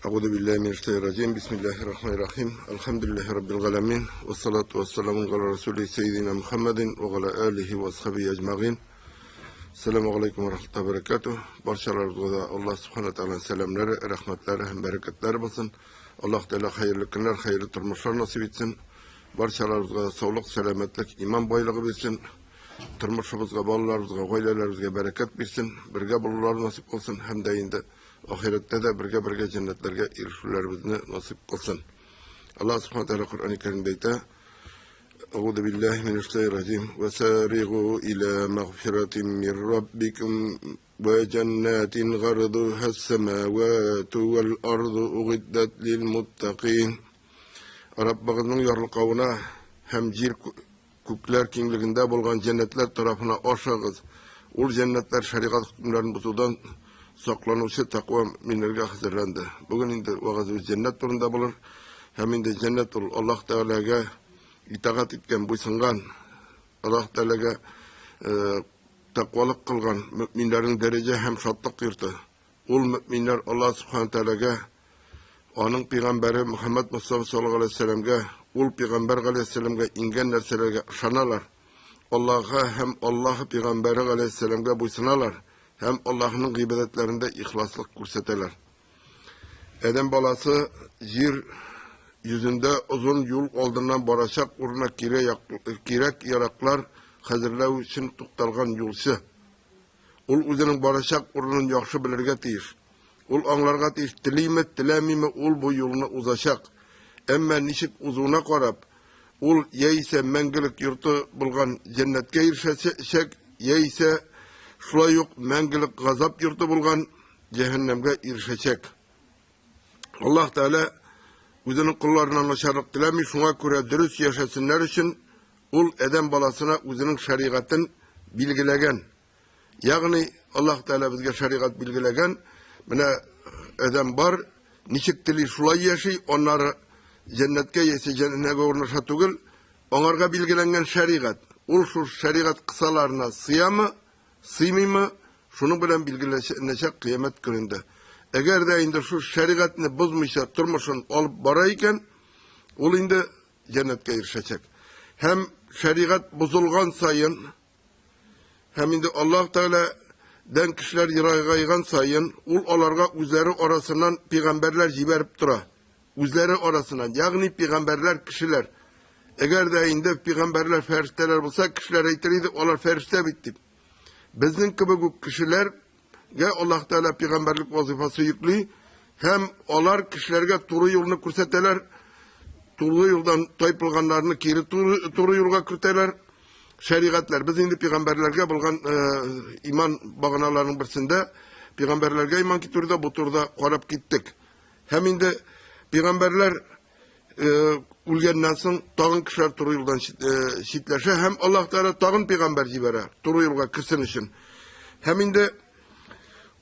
Euzu billahi mineşşeytanirracim. Bismillahirrahmanirrahim. Elhamdülillahi rabbil alamin. Ve salatu vesselamu ala resulü seyyidina Muhammedin ve ala alihi ve ashabihi ecmaîn. Selamun aleyküm ve rahmetullahi ve berekatuh. Barchalarınızga Allah subhanahu taala selamları, rahmetleri, hem bereketleri olsun. Allah Teala hayırlı günler, hayırlı turmuşlar nasip etsin. Barchalarınızga sağlık, selametlik, iman baylığı versin. Turmuşumuzga, balalarımızga, ailelerimizge bereket versin. Birge bulurlar nasip olsun. Hem de indi ahirette de birge cennetlerge erişirlerimizni nasip kılsın. Allah subhanahu teala Kur'an-ı Kerim'de ise Euzu billahi mineşşeytanirracim ve sari'u ila mağfiratin min rabbikum ve cennetin garduhas semavatu vel ardu uiddat lil muttaqin. Rabbimizin yarlıqavına hem yer kökler kengliginde bolgan cennetler tarafına aşağız. Ol cennetler şeriat hükümlerini buzuldan saklanışı takva minlerge hazırlandı. Bugün indi vağızı cennet turunda bulur. Hem indi cennet ol Allah Teala'ga itaat etken buysungan, Allah Teala'ga takvalık kılgan müminlerin derece hem şatlık yırtı. Ol müminler Allah Subhanahu Teala'ga onun peygamberi Muhammed Mustafa sallallahu aleyhi ve sellem'ge ol peygamber aleyhisselam'ga ingen nerselerge şanalar. Allah'a hem Allah'ı peygamberi aleyhisselam'ga buysunalar. Hem Allah'ın gıybetlerinde ihlaslık görseteler. Edem balası yer yüzünde uzun yol olduğundan baraşak uğruna kirek yaraklar hazırlağı için tuktalgan yolsu. Ol üzerinin baraşak uğrunun yakşı bilirge tiyiş. Ol anlarga tiyiş tilime tilemime ol bu yoluna uzaşak. Emme nişik uzuna korap. Ol yeyse mengilik yurtu bulgan cennetke irşeşek, yeyse şulay yok mengilik gazap yurtu bulgan cehennemge irşeşek. Allah Teala özünün kullarından başarık dilemi şuna göre dürüst yaşasınlar için ul edem balasına özünün şeriatın bilgilegen. Yani Allah Teala bizge şeriat bilgilegen. Mine edem var, nişik dili şulay yaşay, onları cennetke yesi cennetke uğrunuşa tugul, onlarga bilgilengen şeriat. Ul şu şeriat kısalarına sıyamı, sıymayımı, şunu bilen bilgileşecek kıyamet gününde. Eğer de indi şu şeriatını bozmuşsa turmuşun olup barayken, ol indi cennetke erişecek. Hem şeriat bozulgan sayın, hem indi Allah Teala den kişiler yıraygan sayın, ol olarga üzeri orasından peygamberler jiberip dura. Üzeri orasından, yani peygamberler kişiler. Eğer de indi peygamberler ferişteler bulsa, kişiler eytiriydi, olar ferişte bitti. Bizden gibi bu kişiler, Allah Teala peygamberlik vazifası yüklü, hem olar kişilerge turu yolunu kurseteler, turu yoldan taypılganlarını kiri turu yolga kürteler, şeriatler. Biz şimdi peygamberlerge bulgan iman bağınalarının birisinde, peygamberlerge iman ki turda bu turda korap gittik. Hem indi peygamberler ülgenden son tağın kişiler turu yoldan şitleşe, hem Allah Teala tağın peygamber jibere, turu yolga kırсын için. Hem indi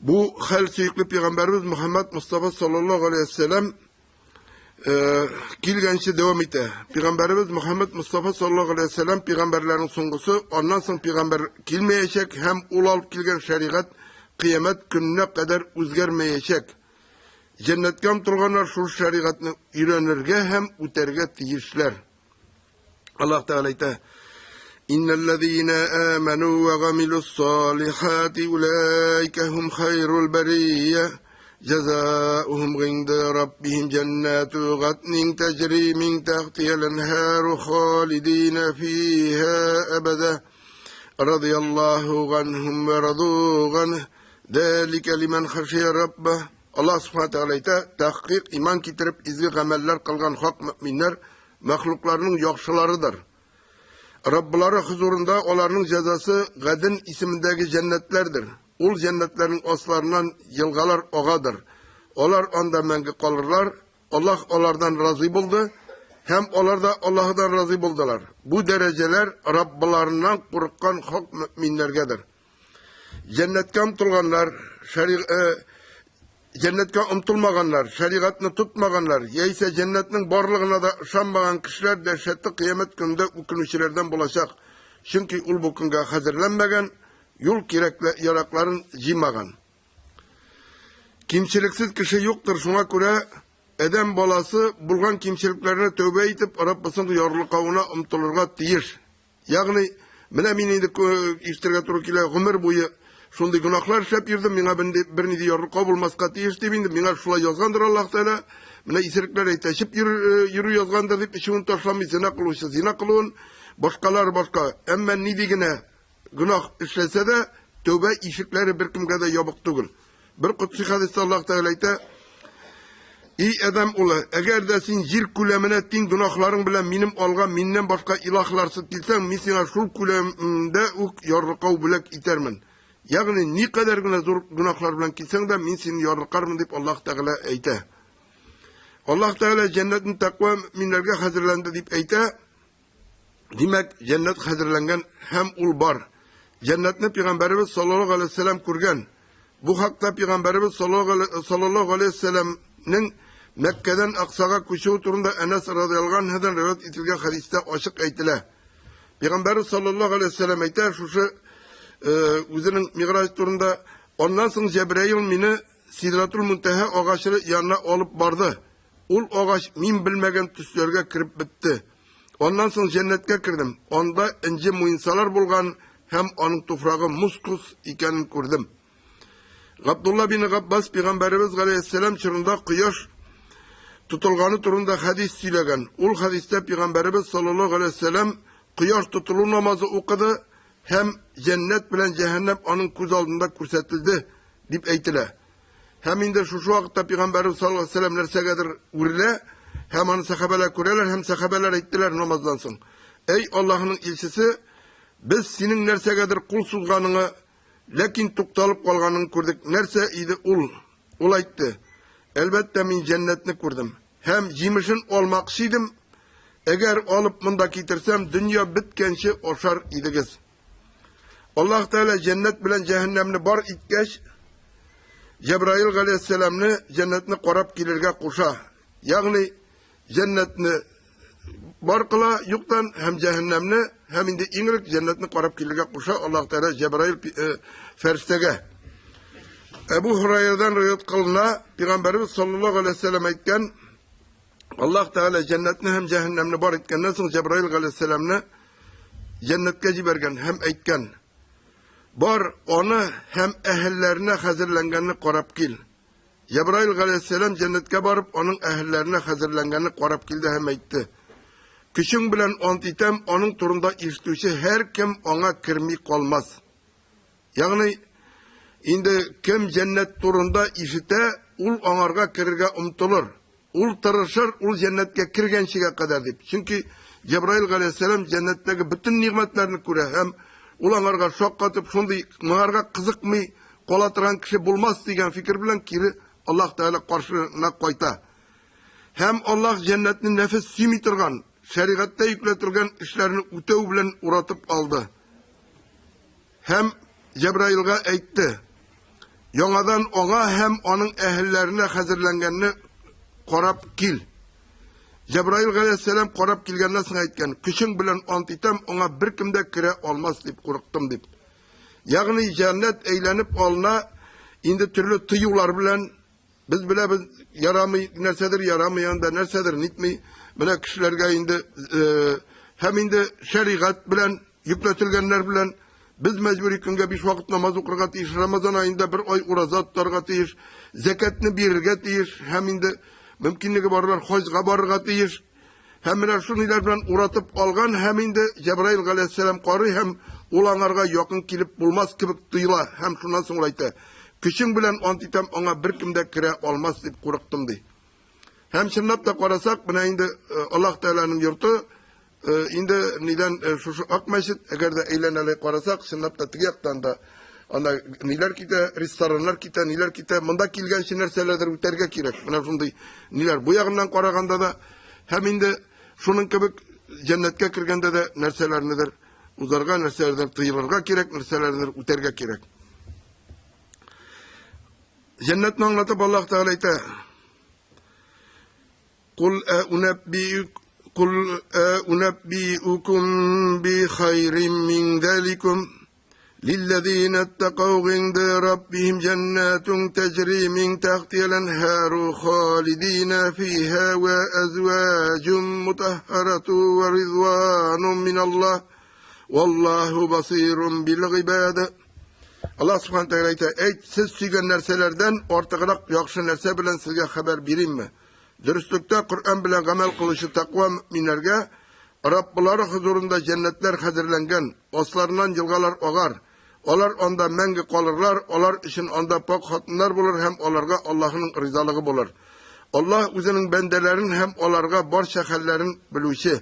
bu hal süyüklü peygamberimiz Muhammed Mustafa sallallahu aleyhi ve sellem kilgençi devam etti. Peygamberimiz Muhammed Mustafa sallallahu aleyhi ve sellem peygamberlerin songusu, ondan sonra peygamber kilmeyecek, hem ulal kilgen şeriat kıyamet gününe kadar özgermeyecek. Cennetke amtılganlar şu şeriatını öğrenirge hem üterge tiyişler. Allah Teala ite إن الذين آمنوا وعملوا الصالحات أولئك هم خير البرية جزاؤهم عند ربهم جنات عدن تجري من تحتها الأنهار خالدين فيها أبدا رضي الله عنهم ورضوا عنه ذلك لمن خشي ربه. Allah subhanahu teala tahkik iman getirip izgi ameller kılgan hak müminler mahluklarının yakşılarıdır. Rabbileri huzurunda onların cezası Gadin ismindeki cennetlerdir. Ul cennetlerin oslarından yılgalar oğadır. Onlar onda mengi kalırlar. Allah onlardan razı buldu. Hem onlar da Allah'tan razı buldular. Bu dereceler Rabbilerinden korkan hak müminlergedir. Cennetke umtulganlar, cennetke umtulmaganlar, şeriatını tutmaganlar, yeyse cennetin barlığına da şanmagan kişiler dehşetli kıyamet gününde ukunuşçilerden bulaşacak. Çünkü ul bu günge hazırlanmagan, yol kirekle yarakların cimagan. Kimçiliksiz kişi yoktur. Şuna göre Edem balası bulgan kimçiliklerine tövbe etip Rabbisinin yorulukavuna umtulurga tiyir. Yani mine miniydi iştirge turukile ömür boyu şunday günahlar şep yirdim. Mina birini de yorulukav bulmaska tiyir debindim. Mina şula yazgandır Allah Teala. Mina isirikler eyteşip yürü yazgandır deyip işimin taşlamayı zina kılmışı. Zina kılığın başkalar başka. Emmen nidigine günah işlese de tövbe işikleri bir kimge de yabık değil. Bir kutsi hadiste Allah Teala eyte ey adam ola, eğer de sen jir kulemine tin günahların bilen minim alga minnen başka ilahlarsı tilsen, min sana şul kulemde yorlukav bilek itermen. Yani ne kadar zor günahlar bilen kilsen de min seni yorlukarım deyip Allah Teala eyte. Allah Teala cennetin takva minlerge hazırlandı deyip eyte. Demek cennet hazırlangan hem ul bar. Cennetini Peygamberimiz sallallahu aleyhi ve sellem kurgan. Bu hakta Peygamberimiz sallallahu aleyhi ve sellem'nin Mekke'den Aksa'ga kuşu turunda Enes radıyallahu anh'den rivayet etilgen hadiste açık eytile. Peygamberimiz sallallahu aleyhi ve sellem eyter şu üzerinin Miraç turunda ondan sonra Cebrail mini Sidratul Munteha ağaçları yanına alıp vardı. Ul ağaç min bilmegen tüslerge kirip bitti. Ondan sonra cennetke kirdim. Onda ince muinsalar bulgan hem onun toprağı muskus iken kurdum. Abdullah bin Abbas Peygamberimiz aleyhisselam çırında kıyaş tutulganı turunda hadis söylegen. Ul hadiste Peygamberimiz sallallahu aleyhi ve sellem kıyaş tutulu namazı okudu. Hem cennet bilen cehennem onun göz aldığında көрсетildi deyip eytile. Hem indi şu vakitte Peygamberimiz sallallahu aleyhi ve sellem nersegedir urile. Hem onu sahabeler kureler hem sahabeler eyttiler namazlansın. Ey Allah'ın ilçisi biz senin nersegedir kul suzganını lakin tuktalıp kalganını gördük. Nerse idi ul ayttı. Elbette min cennetini kurdum. Hem cimişin olmaksıydım. Eğer alıp mında getirsem dünya bitkençi oşar idigiz. Allah Teala cennet bilen cehennemni bar itkeş. Cebrail aleyhisselamni cennetini korap gelirge kuşa. Yani cennetini bar kıla yoktan hem cehennemni hem indi ingrik cennetini korap gelirge kuşa. Allah Teala Cebrail feristege. Ebu Hureyre'den rivayet kılına Peygamberimiz sallallahu aleyhi ve sellem etken Allah Teala cennetini hem cehennemni bar etken nasıl Cebrail aleyhisselamni cennetke cibergen hem etken bar onu hem ehillerine hazırlanganını korap gil. Cebrail aleyhisselam cennetke barıp onun ehillerine hazırlanganını korap gildi hem etti. Küçün bilen ontitem onun turunda iştüğü her kim ona kirmik olmaz. Yani indi kim cennet turunda işite ul onarga kirge umtulur. Ul tırışır ul cennetke kirgençiğe kadar deyip. Çünkü Cebrail aleyhisselam cennetteki bütün nimetlerini göre hem ulanlarga şok katıp şunday mağarga kızıkmay kolatıran kişi bulmaz diyen fikir bilen kiri Allah Teala karşına koyta. Hem Allah cennetini nefes simitirgan, şeriatta yükletilgen işlerini ütev bilen uratıp aldı. Hem Cebrail'ga eytti. Yonadan ona hem onun ehillerine hazırlanganını korap kil. Cebrail aleyhisselam korap kilgenine sana etken. Küçün bilen antitem ona bir kimde kire olmaz deyip korktum deyip. Yani cennet eğlenip oluna indi türlü tıyular bilen biz bile biz yaramay nersedir yaramayan da nersedir nitmi bile kişilerge indi hem indi şeriat bilen yükletilgenler bilen biz mecburi günge bir vakit namaz okurga tiyiş, Ramazan ayında bir ay urazat tutarga tiyiş, zekatını birge tiyiş, hem indi mümkünlüğü barlar hocga barga tiyiş, hem bilen şuniler bilen uratıp algan, hem indi Cebrail aleyhisselam qarı, hem ulanlarga yakın kilip bulmaz kibik duyla, hem şundan sonra ayta, küçün bilen antitem ona bir kimde kire olmaz deyip korktum dey. Hem şınlap da qarasak, bina indi Allah Teala'nın yurtu, indi niden şu akmeşit eğer de eğleneli qarasak şınlap da tigaktan da ana niler kite restoranlar kite niler kite mında kilgen şinerselerdir üterge kirek buna şunday niler bu yağından qaraganda da hem indi şunun kibik cennetke kirgende de nerselernidir uzarga nerselerdir tıyılırga kirek nerselerdir üterge kirek cennetni anlatıp Allah Teala ayta Kul أنبئكم بخير من ذلكم للذين اتقوا عند ربهم جنات تجري من تحتها الأنهار خالدين فيها وأزواج مطهرة ورضوان من الله والله بصير بالعباد. Allah subhanahu teala aytadi, siz suygan narsalardan ortiqroq yaxshi narsa bilan sizga xabar beraymi? Durustlikda Qur'on bilan amal qilishi taqvo mu'minlarga Robbilari huzurunda jannatlar hazırlangan, ostlaridan yilg'alar ogar. Olar onda mangi qolurlar, olar için onda pok xotinlar bulur, hem olarga Allah'ın rizalığı bulur. Allah o'zining bandalarini hem olarga barcha hallerin biluvchi.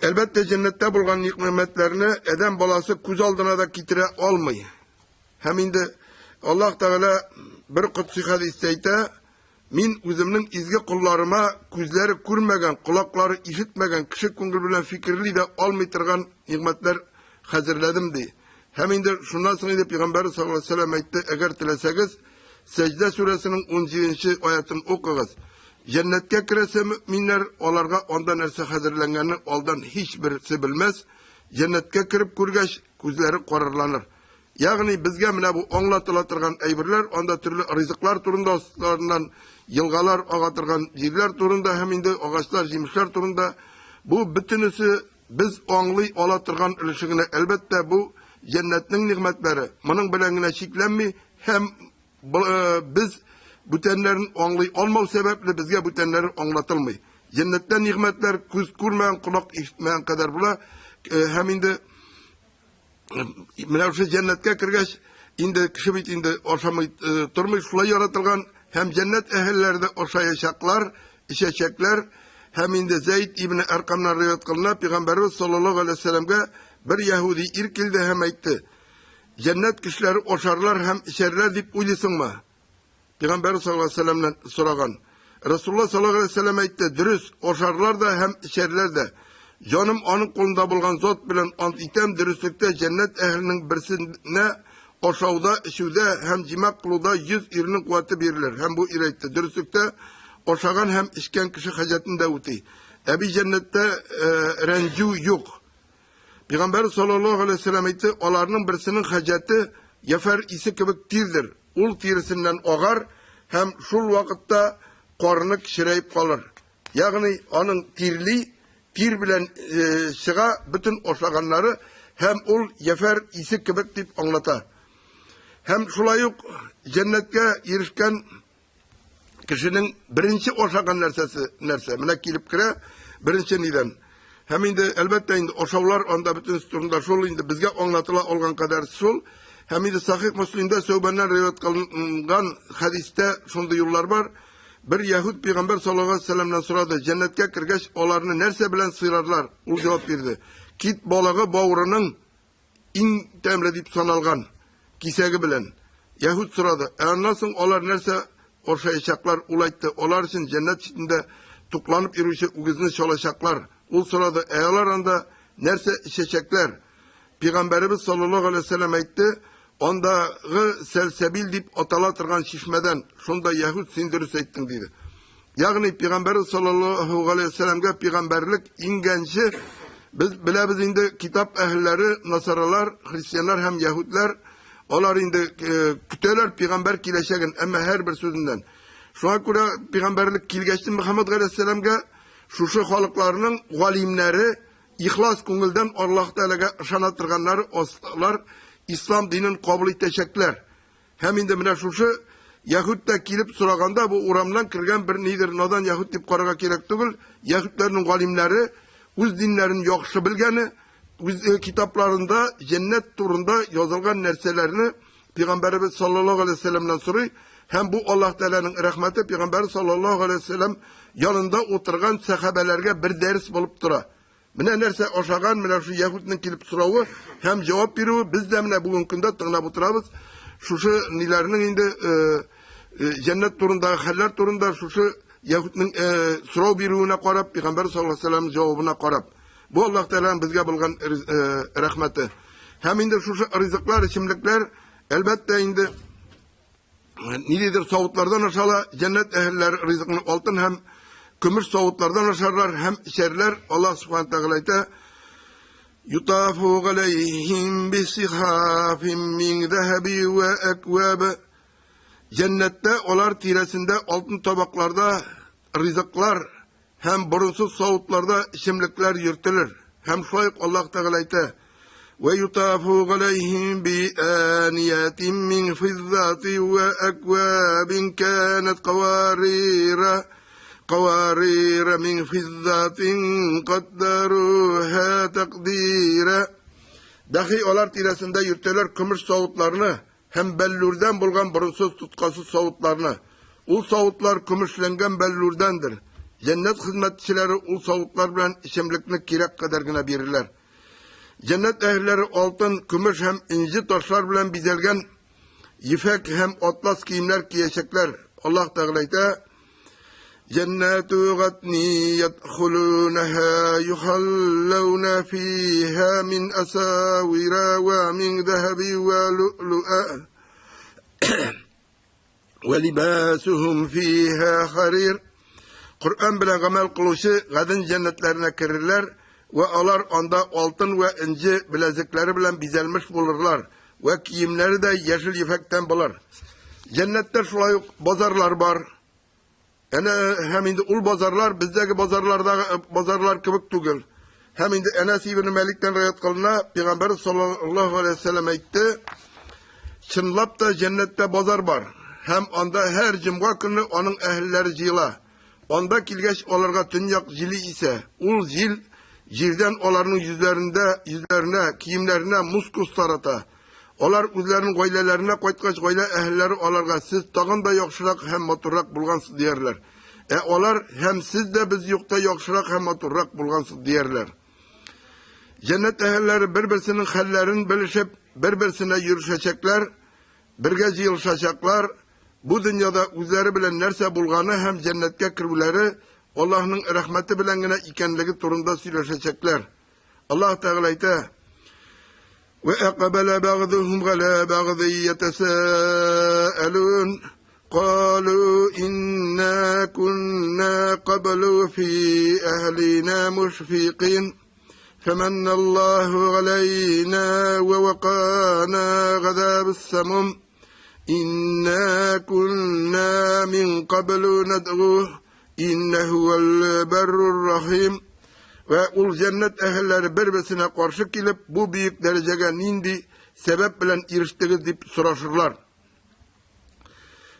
Elbette cennette bulgan nimetlerini eden balası ko'z oldina da kitire olmayı. Hem indi Allah Teala bir kutsi hadiste ayta, min o'zimning izgi qullarıma ko'zlari ko'rmagan, quloqlari eshitmagan, kishi ko'ngil bilan fikrli de olmay turgan nimetler hazırladım diye. Hem indi şundan sonra da Peygamber sallallahu aleyhi ve sellem aytdi, eğer tilesegiz Secde suresinin 17. ayetini okuyunuz. Cennetke kirese müminler olarga ondan nerse hazırlanganı oldan hiçbirisi bilmez. Cennetke kirip kurgaş ko'zlari qorarlanır. Yani bizge mine bu anlatılatırgan eyberler, onda türlü rızıklar turunda, oslarından yılgalar ağatırgan yerler turunda, hem indi ağaçlar, jemişler turunda. Bu bütünüsü biz anlay olatırgan ülüşüne elbette bu cennetin nimetleri. Bunun bilengine şiklenmi, hem biz bütünlerin anlay olmağı sebeple bizge bütünleri anlatılmıyor. Cennetten nimetler göz görmeyen, kulak işitmeyen kadar bula, hem indi Mine şu cennetke kirgeç, indi kişi bit indi oşamay turmuş şulay yaratılgan, hem cennet ehilleri de oşayacaklar, içecekler, hem indi Zeyd İbni Erkam'dan rivayet kılına, Peygamberimiz sallallahu aleyhi ve sellem'e bir Yahudi irkildi hem aytdı. Cennet kişileri oşarlar hem içerler deyip uylisin mi? Peygamberimiz sallallahu aleyhi ve sellem'den soragan. Resulullah sallallahu aleyhi ve sellem aytdı, dürüst oşarlar da hem içerler de. Canım onun kolunda bulgan zot bilen ant item dürüstlükte cennet ehlinin birisine oşavda, işivde hem cimak kılıda 100 irinin kuvveti verilir. Hem bu ireytte dürüstlükte oşagan hem işken kişi hacetinde uti. Ebi cennette rencu yok. Peygamber sallallahu aleyhi ve sellem etti, onların birisinin haceti yefer isi kibik tirdir. Ul tirisinden ogar hem şul vakitte korunu kişireyip kalır. Yani onun tirli tir bilen çıga bütün oşaganları hem ol yefer isi kibik deyip anlata. Hem şulayık cennetke erişken kişinin birinci oşagan nerse. Mine kilip kire birinci niden. Hem indi elbette indi oşavlar onda bütün üstünde şol indi bizge anlatıla olgan kadar şol. Hem indi Sahih Müslim'de Söybenden rivayet kılınan hadiste şunda yollar var. Bir Yahud Peygamber sallallahu aleyhi ve sellem'den soradı. Cennetke kirgeç olarını nerse bilen sıyırarlar. Ul cevap verdi. Kit balığı bağırının in temre deyip sanalgan kisegi bilen. Yahud soradı. Nasıl olar nerse orşayacaklar ulayttı. Olar için cennet içinde tuklanıp yürüyüşe ugizini çalacaklar. Ul soradı. Eğer anda nerse içecekler. Peygamberimiz sallallahu aleyhi ve sellem aytdı. Ondağı selsebil deyip otalatırgan şişmeden şunda Yahud sindirüs ettin dedi. Yani Peygamber sallallahu aleyhi ve sellem'e peygamberlik ingenci biz bilemiz indi kitap ehilleri, Nasaralar, Hristiyanlar hem Yahudiler onlar indi küteler peygamber kileşegin ama her bir sözünden. Şuna göre peygamberlik kilgeçti Muhammed aleyhisselam'a şu halklarının valimleri ihlas kunguldan Allah Teala'ga ışanatırganları oslar İslam dinini kabul edecekler. Hem indi mine şuşu Yahud'da kilip soraganda bu uramdan kirgen bir nidir nadan Yahud deyip karaga gerek değil. Yahudların galimleri öz dinlerini yaxşı bilgeni, öz kitaplarında cennet turunda yazılgan nerselerini Peygamberimiz sallallahu aleyhi ve sellem'den soruyor. Hem bu Allah Teala'nın rahmeti Peygamber sallallahu aleyhi ve sellem yanında oturgan sahabelerge bir ders bulup dura. Mine nerse oşagan, mine şu Yahud'un kilip sorağı hem cevap veriyor. Biz de mine bugün günde tığınap oturabız. Şu nilerinin indi cennet turunda, haller turunda şu Yahud'un sorağı veriyoruna qarab, Peygamber sallallahu aleyhi ve sellem'in cevabına qarab. Bu Allah Teala'nın bizge bulgan rahmeti. Hem indi şu rızıklar, içimlikler elbette indi nidir savutlardan aşağıla cennet ehiller rızıkını altın hem kömür savutlardan aşarlar hem içerler. Allah subhanahu teala'yta Yutafu aleyhim bisihafin min zehebi ve ekvab. Cennette olar tiresinde altın tabaklarda rızıklar hem burunsuz soğutlarda içimlikler yürütülür. Hem şoyuk Allah Teala ayta. Ve yutafu aleyhim bi aniyatin min fizzati ve ekvabin kânet قوارير من فضة قدروها تقديرا. Dahi olar tiresinde yürütülür kümüş soğutlarını hem bellurdan bulgan burunsuz tutkasız soğutlarını. Ul soğutlar kümüşlengen bellurdandır. Cennet hizmetçileri ul soğutlar bilen içimlikini kirek kadargına verirler. Cennet ehilleri altın, kümüş hem inci taşlar bilen bizelgen yifek hem atlas giyimler giyecekler. Allah Teala'yta جنات غدن يدخلونها يحلون فيها من أساور ومن ذهب ولؤلؤا ولباسهم فيها حرير. Kur'an bilen amel kılışı kadın cennetlerine kirirler ve alar onda altın ve inci bilezikleri bilen bizelmiş bulurlar ve giyimleri de yeşil ipekten bular. Cennette şulay bazarlar var. Yani hem indi ul bazarlar bizdeki bazarlar kıvık tugul. Hem indi Enes İbn Malik'ten rivayet kılına Peygamber sallallahu aleyhi ve sellem aytti. Çınlap da cennette bazar var. Hem onda her cuma günü onun ehlileri jila. Onda kilgeç olarga tünyak jili ise ul jirden onların yüzlerine, kiyimlerine muskus tarata. Olar üzlerinin goylelerine koytkaç goyle ehlileri olarga siz tağın da yokşurak hem motorrak bulgansız diyerler. Olar hem siz de biz yokta yokşurak hem motorrak bulgansız diyerler. Cennet ehlileri birbirsinin hallerini bilişip birbirine yürüşecekler, birge yılışacaklar. Bu dünyada üzeri bilen nerse bulganı hem cennetke kirvileri Allah'ın rahmeti bilengine ikenligi turunda söyleşecekler. Allah Teala ayta وَاَقْبَلَ بَعْضُهُمْ عَلَى بَعْضٍ يَتَسَاءَلُونَ قَالُوا إِنَّا كُنَّا قَبْلُ فِي أَهْلِنَا مُشْفِقِينَ فَمَنَّ اللّٰهُ عَلَيْنَا وَوَقَانَا عَذَابَ السَّمُومِ إِنَّا كُنَّا مِنْ قَبْلُ نَدْعُوهُ إِنَّهُ هُوَ الْبَرُّ الرَّحِيمُ. Ve ul cennet ehilleri birbirine karşı gelip bu büyük dereceye nindi sebep bilen iriştiniz deyip soraşırlar.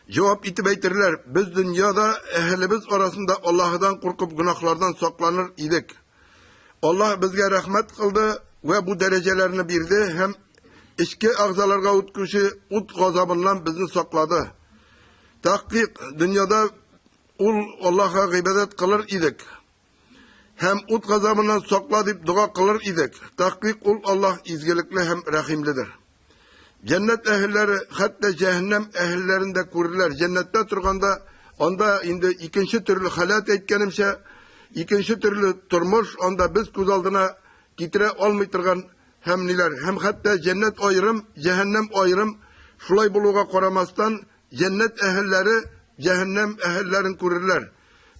Cevap itip eytirler. Biz dünyada ehlimiz arasında Allah'tan korkup günahlardan saklanır idik. Allah bizge rahmet kıldı ve bu derecelerini bildi. Hem içki ağzalarga utkuşu ut gazabından bizni sakladı. Tahkik dünyada ul Allah'a gıybet kılır idik. Hem ut gazabından sakla deyip dua kılır idik. Tahkik ul Allah izgilikli hem rahimlidir. Cennet ehilleri hatta cehennem ehillerinde kurirler. Cennette turganda onda indi ikinci türlü halat etkenimse ikinci türlü turmuş onda biz göz aldına getire olmaytırgan hem niler. Hem hatta cennet ayrım, cehennem ayrım şulay buluğa koramastan cennet ehilleri cehennem ehillerin kurirler.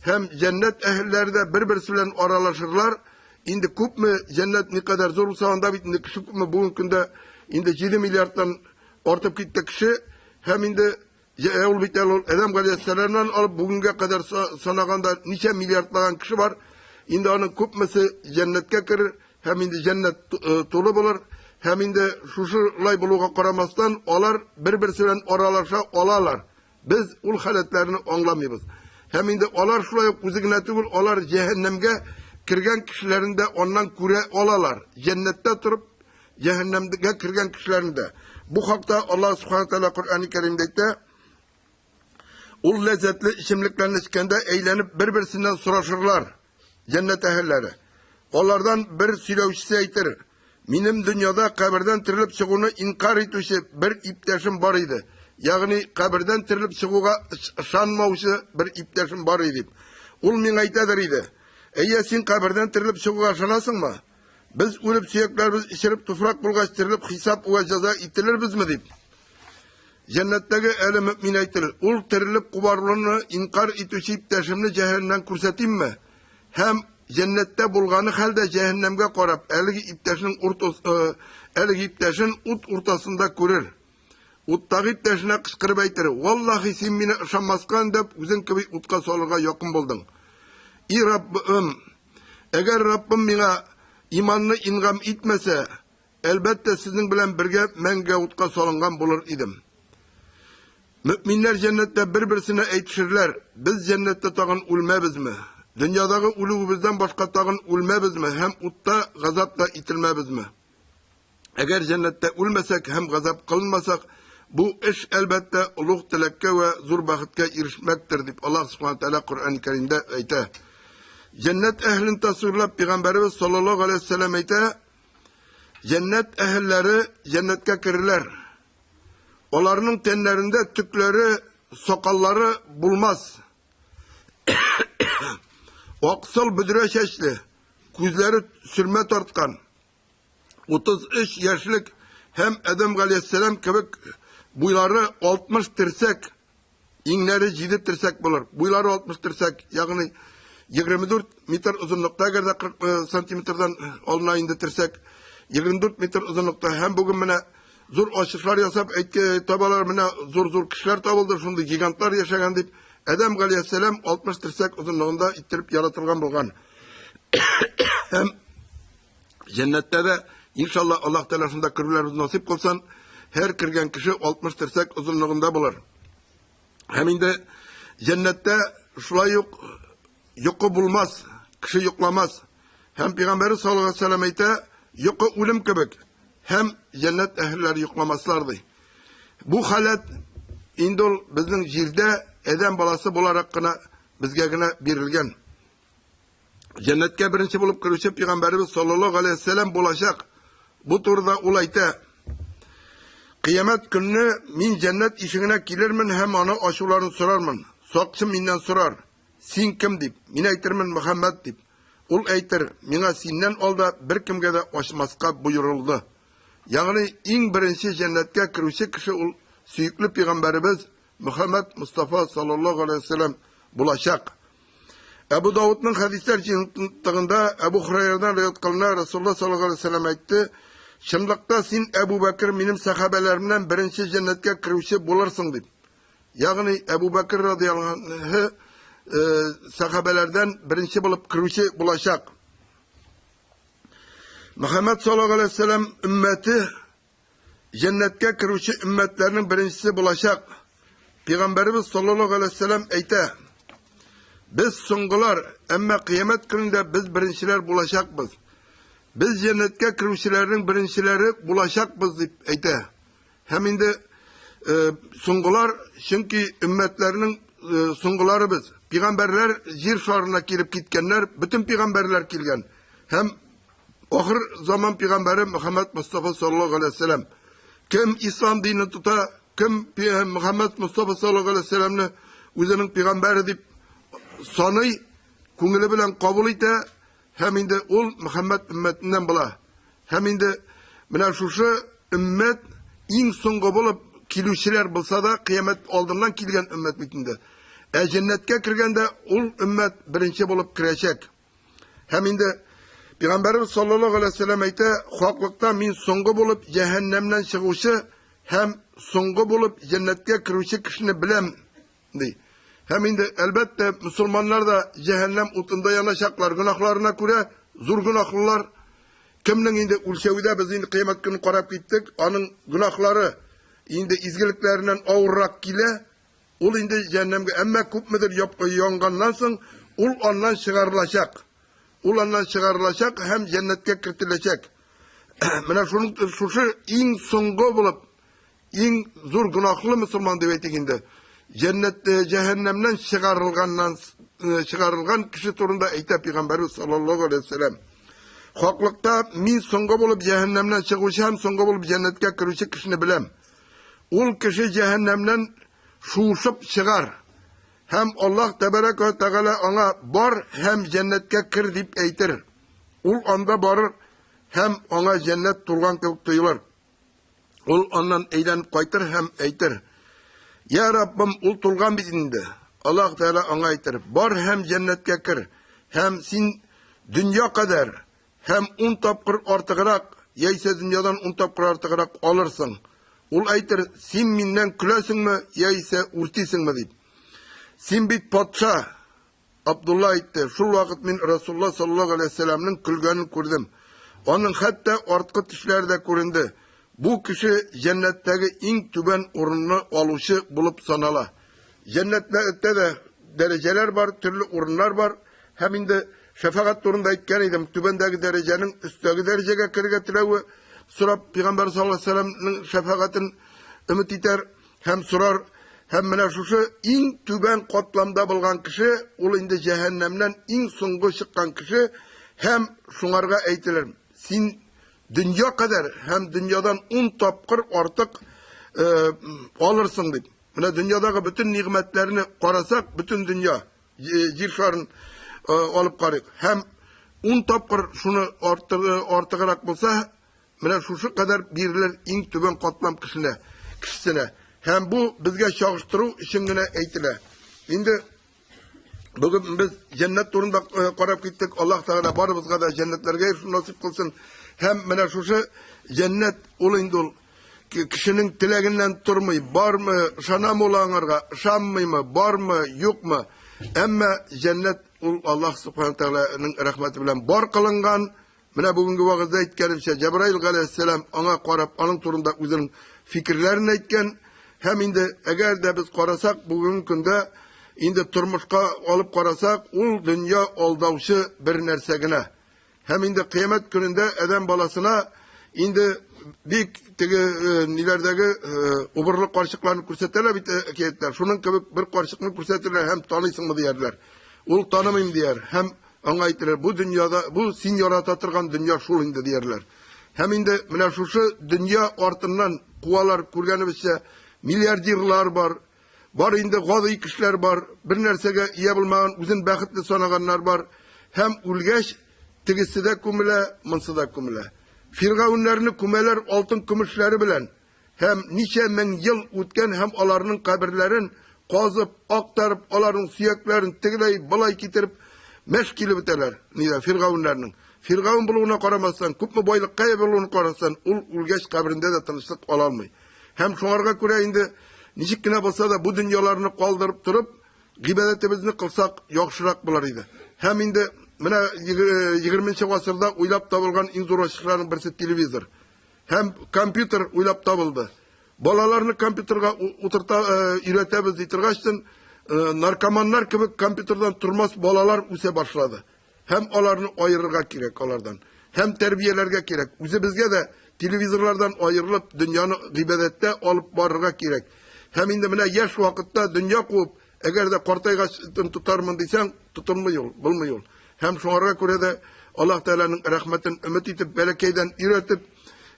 Hem cennet ehilleri de birbirisiyle aralaşırlar. İndi kup mu cennet ne kadar zor olsa onda bitinde kişi kup mu bugün günde indi 7 milyardan ortap gitti kişi hem indi Eul Bitel Edem Aleyhisselam'dan alıp bugüne kadar sanaganda nice milyarlagan kişi var. İndi onun kupması cennetke kirir. Hem indi cennet tolu bulur. Hem indi şuşulay buluğa koramastan olar birbirisiyle aralaşa olarlar. Biz ul haletlerini anlamıyoruz. Hem indi olar şulay uzigine tugul olar cehennemge kirgen kişilerinde ondan kure olalar. Cennette turup cehennemde kirgen kişilerinde. Bu hakta Allah Subhanahu Teala Kur'an-ı Kerim'de ul lezzetli içimliklerini içkende eğlenip birbirisinden soraşırlar. Cennet ehilleri. Onlardan bir söylevçisi aytır. Benim dünyada kabirden tirilip çıkığını inkar etüşü bir ipteşim var idi. Yani kabirden tirilip çıkığa şanmavışı bir ipteşim var idi. Ul min aytadır idi. Eye sen kabirden tirilip çıkığa şanasın mı? Biz ölüp suyaklarımız içirip tufrak bulgaçtırılıp hesap ve ceza itilir biz mi deyip. Cennetteki ehli mümin aytır. Ul tirilip kubarlığını inkar etüşü ipteşimini cehennemden kurseteyim mi? Hem cennette bulganı halde cehennemge korap, elgi ipteşin ut ortasında görür. Uttagi ipteşine kışkırıp aytır. Vallahi sen meni ışanmaskan dep, üzün gibi utka solurga yakın buldun. Rabbim, eğer Rabbim bana imanını ingam itmese, elbette sizin bilen birge menge utka solungan bulur idim. Müminler cennette birbirisine eytişirler. Biz cennette tağın ulmebizmi? mi? Dünyadaki uluğumuzdan başka tağın ulmebizmi? mi? Hem utta gazapta itilmebizmi? mi? Eğer cennette ulmesek hem gazap kılınmasak, bu iş elbette uluğ telekke ve zur bahitte erişmektir deyip Allah subhanahu teala Kur'an-ı Kerim'de eyte. Cennet ehlini tasvirlap Peygamberimiz sallallahu aleyhi ve sellem eyte, cennet ehilleri cennetke kirirler. Onların tenlerinde tükleri, sokalları bulmaz. Oksal büdüre şeşli, gözleri sürme tartkan, 33 yaşlık hem Adem aleyhisselam kebek boyları 60 tirsek, inleri 7 tirsek bulur. Boyları 60 tirsek, yani 24 metre uzunlukta, eğer de 40 santimetreden oluna indi tirsek, 24 metre uzunlukta hem bugün mene zor aşıklar yasap, tabalar mene zor kişiler tabıldır, şimdi gigantlar yaşayan deyip, Adem aleyhisselam 60 tirsek uzunluğunda ittirip yaratılgan bulgan. Hem cennette de İnşallah Allah telaşında kırılarımız nasip kılsan, her kırgen kişi 60 tirsek uzunluğunda bulur. Hem de cennette şulay yoku bulmaz, kişi yoklamaz. Hem Peygamberi sallallahu aleyhi ve sellem eyte, yoku ölüm kebek. Hem cennet ehlileri yoklamaslardı. Bu halet indol bizim jirde eden balası bularak bizge verilgen. Cennetke birinci bulup kırışı Peygamberimiz sallallahu aleyhi ve sellem bulaşak. Bu turda ulayta, kıyamet günü min cennet işine gelirmin hem ona aşularını sorarmın. Sokçum minden sorar. Sin kim deyip, min eytirmin Muhammed deyip. Ul eytir, mina sinden ol da bir kimge de aşmaska buyuruldu. Yani en birinci cennetke kırışı kişi ul süyüklü Peygamberimiz Muhammed Mustafa sallallahu aleyhi ve sellem bulaşak. Ebu Davud'un hadisler cihintliğinde Ebu Hureyre'den rivayet kılınan Resulullah sallallahu aleyhi ve sellem aytti. Şımlıkta sen Ebu Bekir benim sahabelerimden birinci cennetke kırışı bulursun deyip. Yani Ebu Bekir radıyallahu anh'ı sahabelerden birinci bulup kırışı bulaşak. Muhammed sallallahu aleyhi ve sellem ümmeti cennetke kırışı ümmetlerinin birincisi bulaşak. Peygamberimiz sallallahu aleyhi ve sellem eyte. Biz songular, ama kıyamet gününde biz birinciler bulaşakbız. Biz cennetke kırmışlarının birincileri bulaşakbız deyip eyte. Hem de songular, çünkü ümmetlerinin songuları biz. Peygamberler yer şarına girip gitkenler, bütün peygamberler kilgen. Hem ahir zaman peygamberi Muhammed Mustafa sallallahu aleyhi ve sellem. Kim İslam dinini tuta, kim Muhammed Mustafa sallallahu aleyhi ve sellem'ni özünün peygamberi deyip sanıy, kungili bilen kabul ite, hem de ol Muhammed ümmetinden bula. Hem de mina şu ümmet en songa bulup kilüşiler bulsa da kıyamet aldığından kilgen ümmet bitinde. Cennetke kirgende ol ümmet birinci bulup kirecek. Hem de Peygamberimiz sallallahu aleyhi ve sellem eyte, haklıkta min songa bulup cehennemden çıkışı, hem songa bulup cennetke kirişi kişini bilem dey. Hem de elbette Müslümanlar da cehennem utunda yanaşaklar günahlarına göre zor günahlılar. Kimden indi ülkevide biz indi kıyamet günü korap gittik. Onun günahları indi izgiliklerinden ağırrak gile. Ol indi cehennemge emme kupmedir yangandan soň ol ondan çıkarılacak. Ol ondan çıkarılacak hem cennetke kirtilecek. Mena şu en songa bulup en zor günahlı Müslüman devetikinde. Cennette cehennemden çıkarılgan kişi turunda eyte Peygamberimiz sallallahu aleyhi ve sellem. Haklıkta min songa bulup cehennemden çıkışı hem songa bulup cennetke kirişi kişini bilem. Ol kişi cehennemden şuşup çıkar. Hem Allah tebarek ve teala ona bar hem cennetke kir deyip eytir. Ol anda barır hem ona cennet turgan kebik duyulur. Ol ondan eylenip kaytır hem eytir. Ya Rabbim ul tulgan bitinde. Allah Teala ona aytır. Bar hem cennetke kir. Hem sin dünya kadar hem 10 tapkır artıqırak, yaysa dünyadan 10 tapkır artıqırak alırsın. Ol aytır, sen minden külesin mi, yaysa urtisin mi deyip. Sen bit patşa, Abdullah aytdı, şul vakit min Resulullah sallallahu aleyhi ve sellem'nin külgönünü gördüm. Onun hatta artkı tişlerde göründü. Bu kişi cennetteki en tüben orununu alışı bulup sanala. Cennette de dereceler var, türlü orunlar var. Hem indi şefaat turunda aytken idim, tübendeki derecenin üstteki dereceye kirgetilevi. Surab Peygamber sallallahu aleyhi ve sellem'nin şefaatin ümit iter, hem sorar, hem mene şuşu en tüben katlamda bulgan kişi, ol indi cehennemden en songu çıkan kişi, hem şunlarga aytilir. Sen dünya kadar hem dünyadan 10 tapkır artık alırsın deyip. Mine dünyadaki bütün nimetlerini karasak, bütün dünya, yer şarın alıp karayık. Hem 10 tapkır şunu artıqırak bulsa, mine şu kadar biriler en tüben katlam kişisine. Hem bu bizge çağıştırı işimine eytile. Şimdi bugün biz cennet turunda karab gittik. Allah Teala barımızga da cennetlerge erişim nasip kılsın. Hem mene şu cennet olayındol kişinin tileginden turmuy, bar mı, şanam olanlarga, şanmay mı, bar mı, yok mu? Ama cennet Allah subhanahu teala'nın rahmeti bilen bar kılıngan. Mene bugünkü vakızda aytkenimse Cebrail aleyhisselam ona karab, onun turunda üzerinin fikirlerini aytken. Hem indi eğer de biz karasak bugün günde indi turmuşka alıp karasak ul dünya aldavşı bir nersegine. Hem indi kıyamet gününde eden balasına indi bir nilerdeki uburluk karşılıklarını kursetirler bitkiler. Şunun gibi bir karşılıkını kursetirler hem tanıysın mı diyerler. Ul tanımayım diyer. Hem anlaytırlar bu dünyada bu sin yaratatırgan dünya şul indi diyerler. Hem indi mine şu dünya artından kuvalar kurganımızsa milyarderlar var. Var indi gazı kişiler var. Bir nersege iyi bulmayan uzun bakıtlı sanaganlar var. Hem ulgeç tigisi de kumile, mınsı da kumile. Firavunlarını kumeler altın kümüşleri bilen. Hem nice men yıl utken hem alarının kabirlerin kazıp, aktarıp, aların suyaklarını tigileyip, balay getirip meşkili biteler. Nida Firavunlarının. Firavun buluğuna karamazsan, küp mü boylık kaya buluğunu karasan, ulgeç kabirinde de tanışlık olalmay. Hem şunlarga göre indi nişikkine bolsa da bu dünyalarını kaldırıp durup gıybedetimizni kılsak yakşırak bularıydı. Hem indi mine 20. asırda uylap tabılgan en zor aşıkların birisi televizor. Hem kompüter uylap tabıldı. Balalarını kompüterga üretemiz itirgaçtın narkomanlar gibi kompüterden turmaz balalar üse başladı. Hem onlarını ayırırga gerek onlardan. Hem terbiyelerge gerek. Üse bizge de televizorlardan ayrılıp dünyanı gıybedette alıp barırga gerek. Hem indi mine yaş vakitte dünya kuup eğer de kortayga tutarmın deysen bulmuyor. Hem şunlara göre de Allah Teala'nın rahmetin ümit etip berekeyden üretip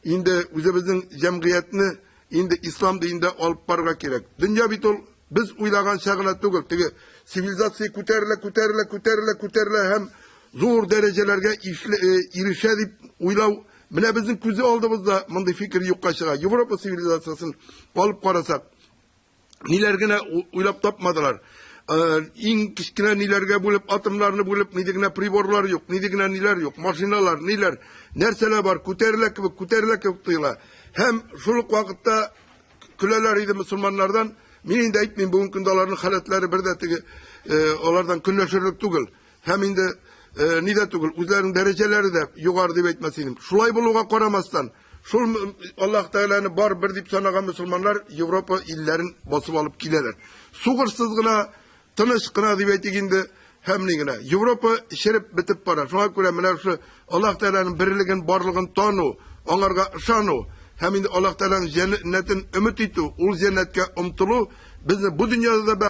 indi üzemizin cemiyetini indi İslam dinde alıp barırga gerek. Dünya bitol biz uylagan şagına tugul. Tigi sivilizasyon kuterle hem zor derecelerge irişedip uylav. Mine bizim küzü aldığımızda mındı fikir yok kaşığa. Avrupa sivilizasyasını alıp karasak. Nilergine uylap tapmadılar. En kişkine nilerge bulup atımlarını bulup nidigine priborlar yok. Nidigine niler yok. Maşinalar niler. Nerseler var. Kuterlek gibi duyla. Hem şuluk vakitte küleleriydi Müslümanlardan. Minin de etmeyin bugün kundalarının haletleri bir de onlardan künleşirlik tugul. Hem indi nide tugul. Üzerinin dereceleri de yukarı deyip etmesiydim. Şulay buluğa koramazsan. Şul Allah Teala'nı bar bir deyip sanagan Müslümanlar Avrupa illerin basıp alıp giderler. Suğursuzgına, tınışkına deyip etigindi hem nigine. Avrupa şerip bitip para. Şuna göre mine şu Allah Teala'nın birliğin, barlığın tonu, onlarga şanu. Hem indi Allah Teala'nın cennetin ümit etu, ul cennetke umtulu. Bizni bu dünyada da